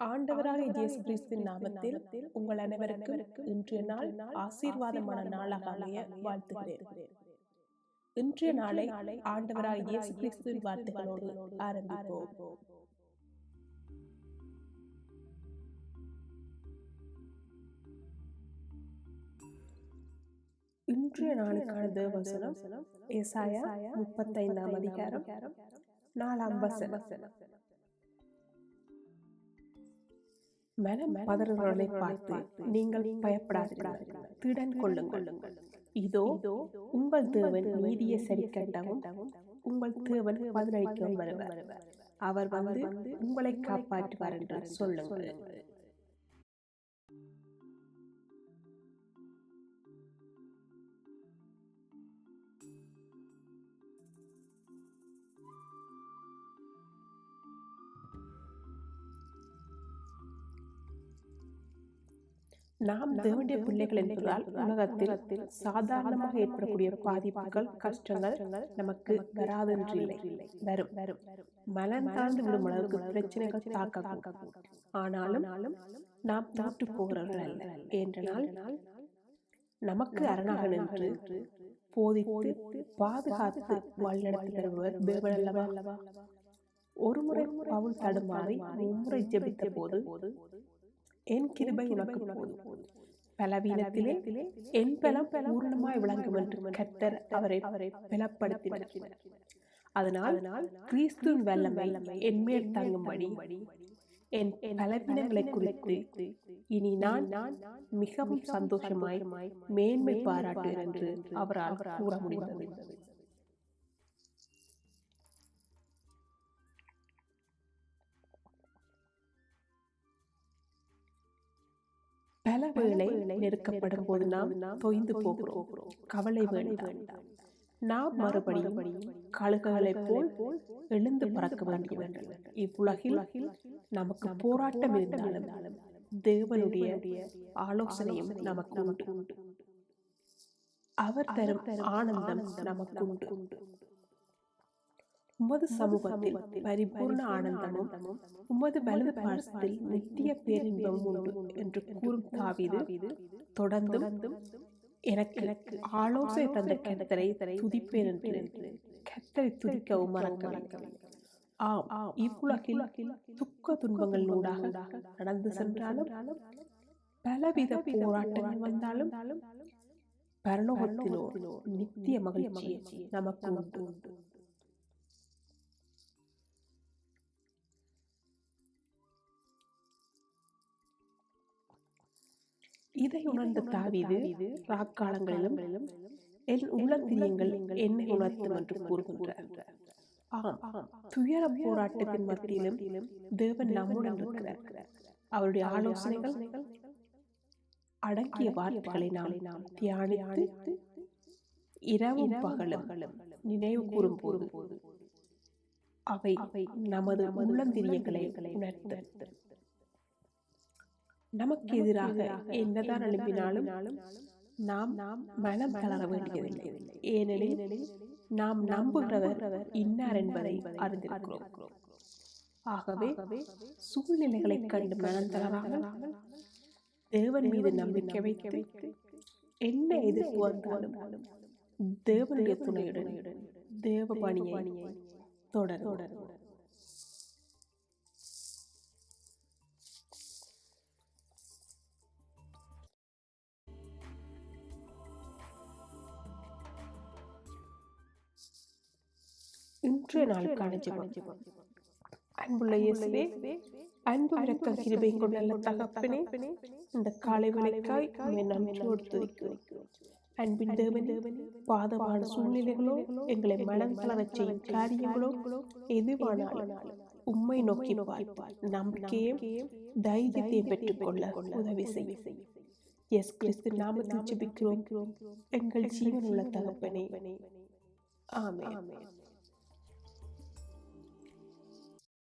ஆண்டவராக இயேசு கிறிஸ்துவின் நாமத்தில் உங்கள் அனைவருக்கும் இன்றைய நாள் ஆசீர்வாதமான நாளாக அமைய வாழ்த்துகிறேன். இன்றைய நாளை ஆண்டவராக இயேசு கிறிஸ்துவின் வார்த்தைகளோடு ஆரம்பிப்போம். இன்றைய நாளுக்கான தேவவசனம் ஏசாயா 35ஆம் அதிகாரம் 4ஆம் வசனம். மனம் பதறுகிறவர்களை பார்த்து நீங்கள் பயப்படாதீர்கள், திடன் கொள்ளுங்கள். இதோ உங்கள் தேவன் நீதியை சரி கட்டவும் உங்கள் தேவன் பதிலளிக்கவும் வருவார். அவர் வந்து உங்களை காப்பாற்றுவார் என்று சொல்லுங்கள். நாம் தேவனுடைய பிள்ளைகள் என்பதால் உலகத்தில் சாதாரணமாக ஏற்படக்கூடிய பாதிப்புகள், கஷ்டங்கள் நமக்கு வராதென்று இல்லை, வரும். மனம் தாழ்ந்து விடும் அளவுக்கு பிரச்சனைகள் தாக்க, ஆனாலும் நாம் தோற்று போகிறவர்கள் அல்ல. என்றனால் நமக்கு அரணாக நின்று போதித்து பாதுகாத்து வழிநடத்தி தருபவர் தேவன் அல்லவா. ஒருமுறை பவுல் தடுமாறி மும்முறை ஜெபித்த போது, என் கிருபை உனக்கு போதும், பலவீனத்திலே என் பலம் பூர்ணமாய் விளங்கும் என்று கர்த்தர் அவரை பலப்படுத்தினார். அதனால் கிறிஸ்துவின் வல்லமை என் மேல் தங்கும்படி என் பலவீனங்களை குறித்து இனி நான் மிகவும் சந்தோஷமாய் மேன்மை பாராட்டுவேன் என்று அவரால் கூற முடிந்தது. பல வேளை நெருக்கப்படும் போது நாம் தொய்ந்து போகிறோம். கவலை வேண்டாம். நாம் மறுபடியும் கழுகுகளைப் போல் எழுந்து பறக்க வேண்டியவர்கள். இவ்வுலகில் நமக்கு போராட்டம் இருந்தாலும் தேவனுடைய ஆலோசனையும் நமக்கு உண்டு. அவர் தரும் ஆனந்தம் நமக்கு உண்டு. உமது சமூகத்தில் பரிபூர்ண ஆனந்தமும் உமது வலது பார்சத்தில் நித்திய பேரின்பமும் உண்டு என்று கூறும் தாவீது தொடர்ந்தும் எனக்கு ஆலோசனை தந்த கர்த்தரை துதிப்பேன் என்று கர்த்தரை துதிக்கவும் மறக்கவில்லை. இவ்வுலகில் துக்க துன்பங்களூடாக நடந்து சென்றாலும் பலவித போராட்டங்கள் வந்தாலும் பரலோகத்திலோ நித்திய மகிழ்ச்சி நமக்கு உண்டு. இதை உணர்ந்த தாவீது ராக்காலங்களிலும் என் உள்ளத்திரியங்கள் என்னை உணர்த்தும் என்று கூறுகின்றார். துயர போராட்டத்தின் மத்தியிலும் தேவன் நம்முடன் இருக்கிறார். அவருடைய ஆலோசனைகள் அடங்கிய வார்த்தைகளை நாம் தியானித்து இரவும் பகலும் நினைவு கூறும் போது அவை நமது உள்ளந்திரியங்களை உணர்த்த, நமக்கு எதிராக என்னதான் எழுப்பினாலும் நாம் மனம் தளர வேண்டியதில்லை. ஏனெனில் நாம் நம்புகிறவர் இன்னார் என்பதை அறிந்திருக்கிறோம். ஆகவே சூழ்நிலைகளை கண்டு மனம் தளராமல் தேவன் மீது நம்பிக்கை வைத்து என்ன எதிர்ப்பு வந்தாலும் தேவனுடைய துணையுடன் தேவ பணியை தொடர. இன்றைய நாளுக்கான ஜெபம். அன்புள்ள இயேசுவே, அன்பு இரக்கம் கிருபை கொண்ட நல்ல தகப்பனே, இந்த காலை வேளைக்காய் உம்மை நன்றியோடு துதிக்கிறோம். அன்பின் தேவனே, பாதமான சூழ்நிலைகளோ எங்களை மனம் தளரச் செய்யும் காரியங்களோ எதுவானாலும் உம்மை நோக்கி பார்ப்பார் நம்பிக்கையும் தைரியத்தை பெற்றுக் கொள்ள உதவி செய்யும். இயேசு கிறிஸ்து நாமத்தில் ஜெபிக்கிறோம் எங்கள் ஜீவனுள்ள தகப்பனே. ஆமென்.